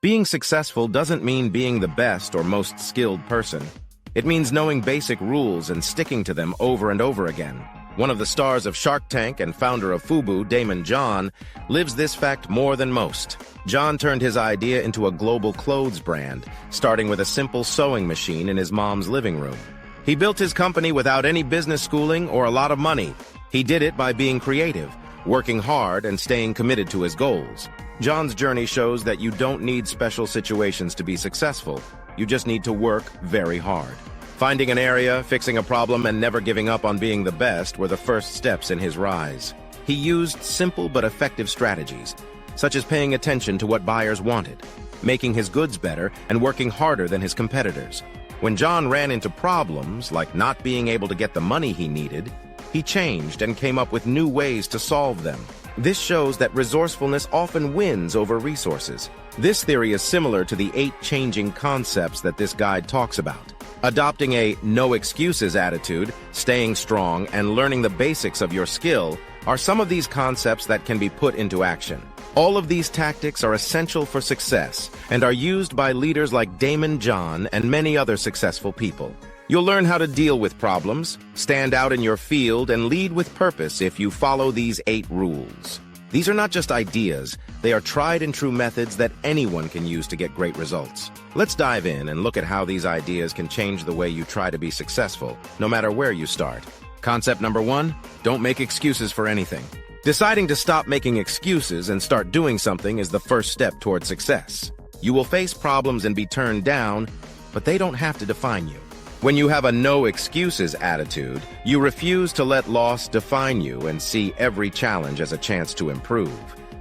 Being successful doesn't mean being the best or most skilled person. It means knowing basic rules and sticking to them over and over again. One of the stars of Shark Tank and founder of FUBU, Damon John, lives this fact more than most. John turned his idea into a global clothes brand, starting with a simple sewing machine in his mom's living room. He built his company without any business schooling or a lot of money. He did it by being creative, working hard, and staying committed to his goals. John's journey shows that you don't need special situations to be successful. You just need to work very hard. Finding an area, fixing a problem, and never giving up on being the best were the first steps in his rise. He used simple but effective strategies, such as paying attention to what buyers wanted, making his goods better, and working harder than his competitors. When John ran into problems, like not being able to get the money he needed, he changed and came up with new ways to solve them. This shows that resourcefulness often wins over resources. This theory is similar to the 8 changing concepts that this guide talks about. Adopting a no excuses attitude, staying strong, and learning the basics of your skill are some of these concepts that can be put into action. All of these tactics are essential for success and are used by leaders like Damon John and many other successful people. You'll learn how to deal with problems, stand out in your field, and lead with purpose if you follow these 8 rules. These are not just ideas, they are tried and true methods that anyone can use to get great results. Let's dive in and look at how these ideas can change the way you try to be successful, no matter where you start. Concept number 1, don't make excuses for anything. Deciding to stop making excuses and start doing something is the first step toward success. You will face problems and be turned down, but they don't have to define you. When you have a no excuses attitude, you refuse to let loss define you and see every challenge as a chance to improve.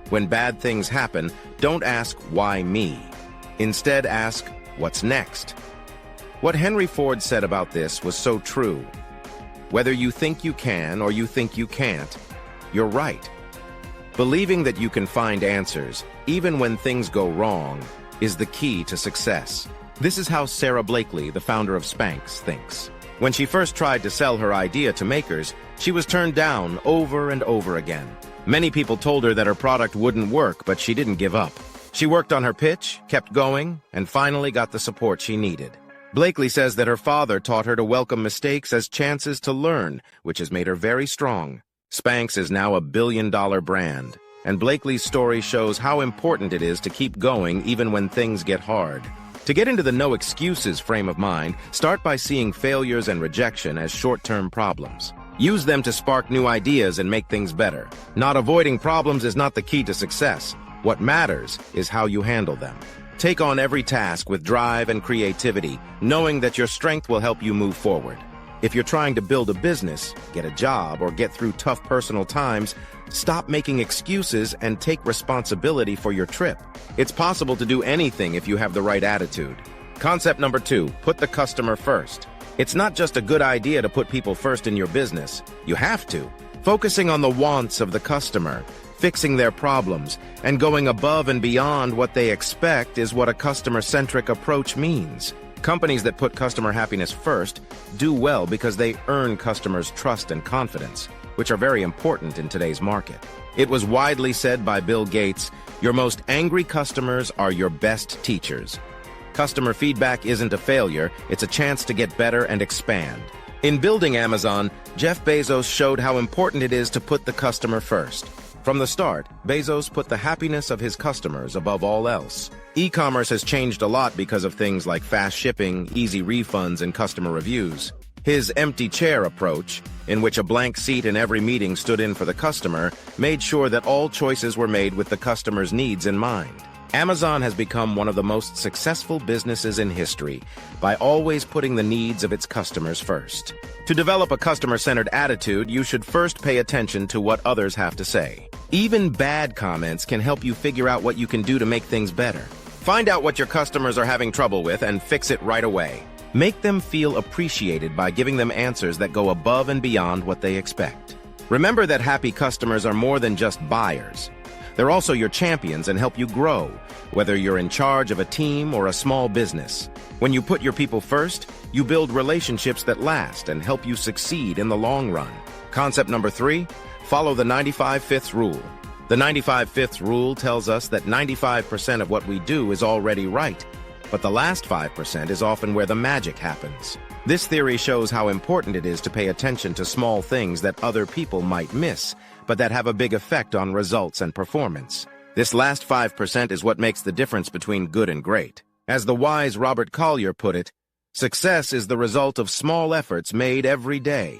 When bad things happen, don't ask, why me? Instead, ask, what's next? What Henry Ford said about this was so true. Whether you think you can or you think you can't, you're right. Believing that you can find answers, even when things go wrong, is the key to success. This is how Sarah Blakely, the founder of Spanx, thinks. When she first tried to sell her idea to makers, she was turned down over and over again. Many people told her that her product wouldn't work, but she didn't give up. She worked on her pitch, kept going, and finally got the support she needed. Blakely says that her father taught her to welcome mistakes as chances to learn, which has made her very strong. Spanx is now a billion-dollar brand, and Blakely's story shows how important it is to keep going even when things get hard. To get into the no excuses frame of mind, start by seeing failures and rejection as short-term problems. Use them to spark new ideas and make things better. Not avoiding problems is not the key to success. What matters is how you handle them. Take on every task with drive and creativity, knowing that your strength will help you move forward. If you're trying to build a business, get a job, or get through tough personal times, stop making excuses and take responsibility for your trip. It's possible to do anything if you have the right attitude. Concept number 2, put the customer first. It's not just a good idea to put people first in your business. You have to. Focusing on the wants of the customer, fixing their problems, and going above and beyond what they expect is what a customer-centric approach means. Companies that put customer happiness first do well because they earn customers' trust and confidence, which are very important in today's market. It was widely said by Bill Gates, your most angry customers are your best teachers. Customer feedback isn't a failure, it's a chance to get better and expand. In building Amazon, Jeff Bezos showed how important it is to put the customer first. From the start, Bezos put the happiness of his customers above all else. E-commerce has changed a lot because of things like fast shipping, easy refunds, and customer reviews. His empty chair approach, in which a blank seat in every meeting stood in for the customer, made sure that all choices were made with the customer's needs in mind. Amazon has become one of the most successful businesses in history by always putting the needs of its customers first. To develop a customer-centered attitude, you should first pay attention to what others have to say. Even bad comments can help you figure out what you can do to make things better. Find out what your customers are having trouble with and fix it right away. Make them feel appreciated by giving them answers that go above and beyond what they expect. Remember that happy customers are more than just buyers. They're also your champions and help you grow, whether you're in charge of a team or a small business. When you put your people first, you build relationships that last and help you succeed in the long run. Concept number 3, follow the 95/5 rule. The 95/5 rule tells us that 95% of what we do is already right, but the last 5% is often where the magic happens. This theory shows how important it is to pay attention to small things that other people might miss, but that have a big effect on results and performance. This last 5% is what makes the difference between good and great. As the wise Robert Collier put it, success is the result of small efforts made every day.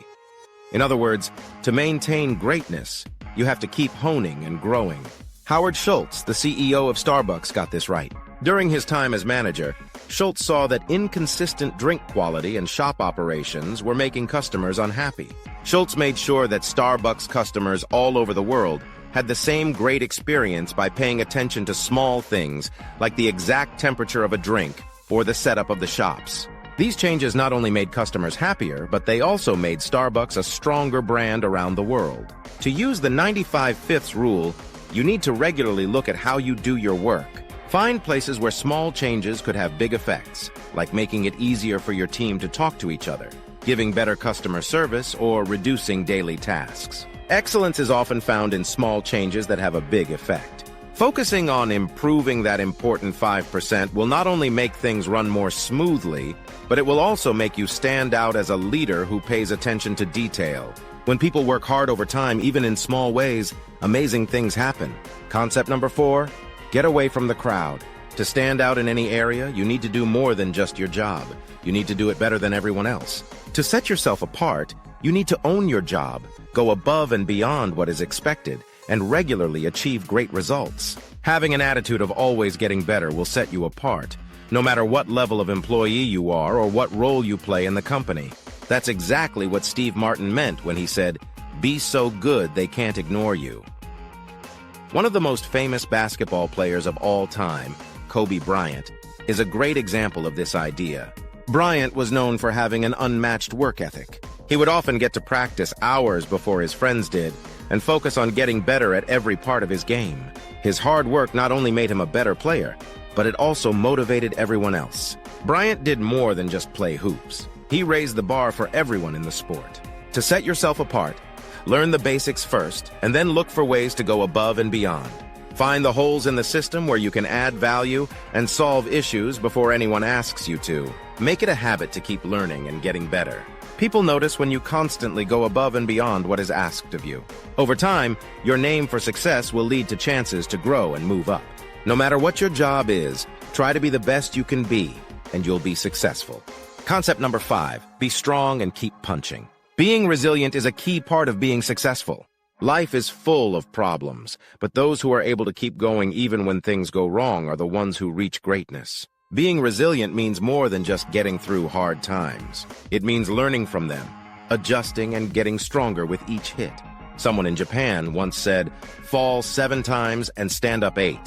In other words, to maintain greatness, you have to keep honing and growing. Howard Schultz, the CEO of Starbucks, got this right. During his time as manager, Schultz saw that inconsistent drink quality and shop operations were making customers unhappy. Schultz made sure that Starbucks customers all over the world had the same great experience by paying attention to small things like the exact temperature of a drink or the setup of the shops. These changes not only made customers happier, but they also made Starbucks a stronger brand around the world. To use the 95/5 rule, you need to regularly look at how you do your work. Find places where small changes could have big effects, like making it easier for your team to talk to each other, giving better customer service, or reducing daily tasks. Excellence is often found in small changes that have a big effect. Focusing on improving that important 5% will not only make things run more smoothly, but it will also make you stand out as a leader who pays attention to detail. When people work hard over time, even in small ways, amazing things happen. Concept number 4, get away from the crowd. To stand out in any area, you need to do more than just your job. You need to do it better than everyone else. To set yourself apart, you need to own your job, go above and beyond what is expected, and regularly achieve great results. Having an attitude of always getting better will set you apart, no matter what level of employee you are or what role you play in the company. That's exactly what Steve Martin meant when he said, "Be so good they can't ignore you." One of the most famous basketball players of all time, Kobe Bryant, is a great example of this idea. Bryant was known for having an unmatched work ethic. He would often get to practice hours before his friends did and focus on getting better at every part of his game. His hard work not only made him a better player, but it also motivated everyone else. Bryant did more than just play hoops. He raised the bar for everyone in the sport. To set yourself apart, learn the basics first, and then look for ways to go above and beyond. Find the holes in the system where you can add value and solve issues before anyone asks you to. Make it a habit to keep learning and getting better. People notice when you constantly go above and beyond what is asked of you. Over time, your name for success will lead to chances to grow and move up. No matter what your job is, try to be the best you can be, and you'll be successful. Concept number 5, be strong and keep punching. Being resilient is a key part of being successful. Life is full of problems, but those who are able to keep going even when things go wrong are the ones who reach greatness. Being resilient means more than just getting through hard times. It means learning from them, adjusting and getting stronger with each hit. Someone in Japan once said, "Fall 7 times and stand up 8.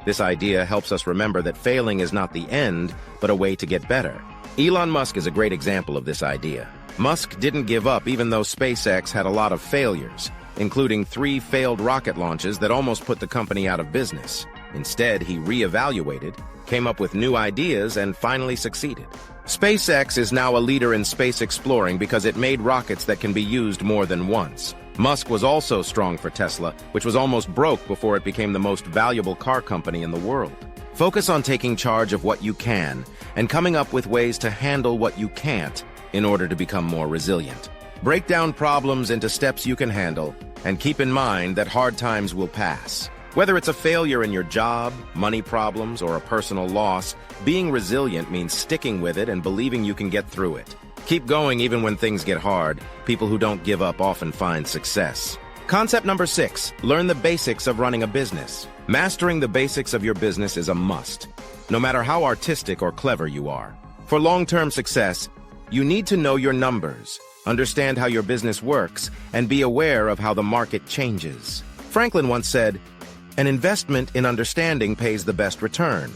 This idea helps us remember that failing is not the end, but a way to get better. Elon Musk is a great example of this idea. Musk didn't give up even though SpaceX had a lot of failures, including 3 failed rocket launches that almost put the company out of business. Instead, he reevaluated, came up with new ideas, and finally succeeded. SpaceX is now a leader in space exploring because it made rockets that can be used more than once. Musk was also strong for Tesla, which was almost broke before it became the most valuable car company in the world. Focus on taking charge of what you can and coming up with ways to handle what you can't in order to become more resilient. Break down problems into steps you can handle, and keep in mind that hard times will pass. Whether it's a failure in your job, money problems, or a personal loss, being resilient means sticking with it and believing you can get through it. Keep going even when things get hard. People who don't give up often find success. Concept number 6, learn the basics of running a business. Mastering the basics of your business is a must, no matter how artistic or clever you are. For long-term success, you need to know your numbers, understand how your business works, and be aware of how the market changes. Franklin once said, "An investment in understanding pays the best return."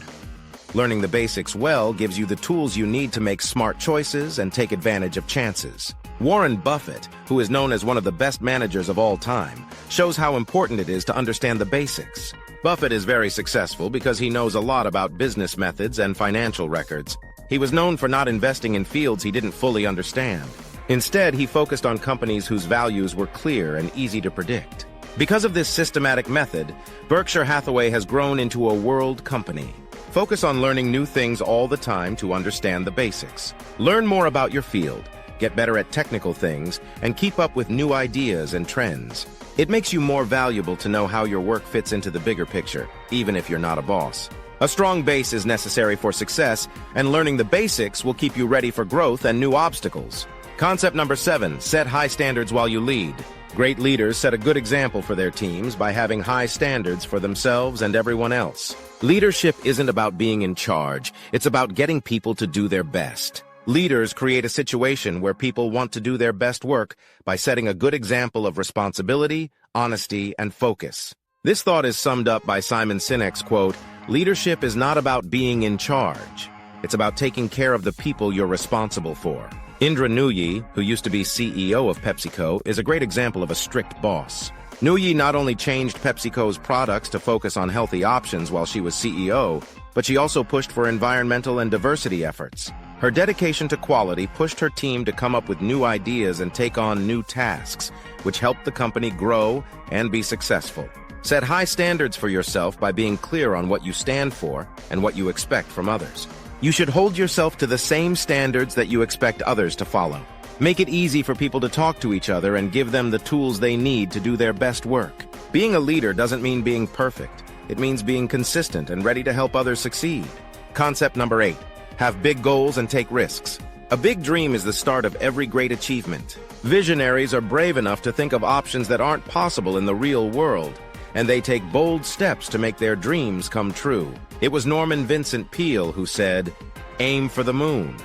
Learning the basics well gives you the tools you need to make smart choices and take advantage of chances. Warren Buffett, who is known as one of the best managers of all time, shows how important it is to understand the basics. Buffett is very successful because he knows a lot about business methods and financial records. He was known for not investing in fields he didn't fully understand. Instead, he focused on companies whose values were clear and easy to predict. Because of this systematic method, Berkshire Hathaway has grown into a world company. Focus on learning new things all the time to understand the basics. Learn more about your field, get better at technical things, and keep up with new ideas and trends. It makes you more valuable to know how your work fits into the bigger picture, even if you're not a boss. A strong base is necessary for success, and learning the basics will keep you ready for growth and new obstacles. Concept number 7, set high standards while you lead. Great leaders set a good example for their teams by having high standards for themselves and everyone else. Leadership isn't about being in charge, it's about getting people to do their best. Leaders create a situation where people want to do their best work by setting a good example of responsibility, honesty, and focus. This thought is summed up by Simon Sinek's quote, "Leadership is not about being in charge. It's about taking care of the people you're responsible for." Indra Nooyi, who used to be CEO of PepsiCo, is a great example of a strict boss. Nooyi not only changed PepsiCo's products to focus on healthy options while she was CEO, but she also pushed for environmental and diversity efforts. Her dedication to quality pushed her team to come up with new ideas and take on new tasks, which helped the company grow and be successful. Set high standards for yourself by being clear on what you stand for and what you expect from others. You should hold yourself to the same standards that you expect others to follow. Make it easy for people to talk to each other and give them the tools they need to do their best work. Being a leader doesn't mean being perfect. It means being consistent and ready to help others succeed. Concept number 8, have big goals and take risks. A big dream is the start of every great achievement. Visionaries are brave enough to think of options that aren't possible in the real world, and they take bold steps to make their dreams come true. It was Norman Vincent Peale who said, "Aim for the moon.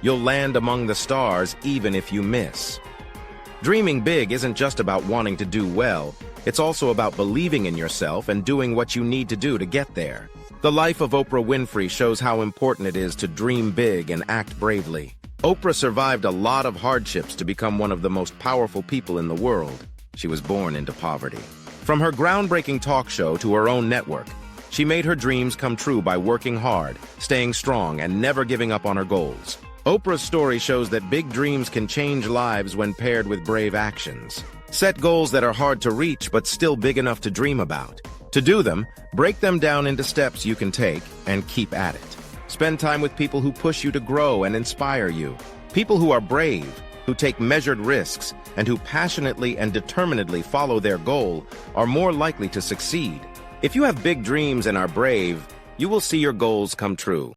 You'll land among the stars even if you miss." Dreaming big isn't just about wanting to do well, it's also about believing in yourself and doing what you need to do to get there. The life of Oprah Winfrey shows how important it is to dream big and act bravely. Oprah survived a lot of hardships to become one of the most powerful people in the world. She was born into poverty. From her groundbreaking talk show to her own network, she made her dreams come true by working hard, staying strong, and never giving up on her goals. Oprah's story shows that big dreams can change lives when paired with brave actions. Set goals that are hard to reach but still big enough to dream about. To do them, break them down into steps you can take and keep at it. Spend time with people who push you to grow and inspire you. People who are brave, who take measured risks, and who passionately and determinedly follow their goal are more likely to succeed. If you have big dreams and are brave, you will see your goals come true.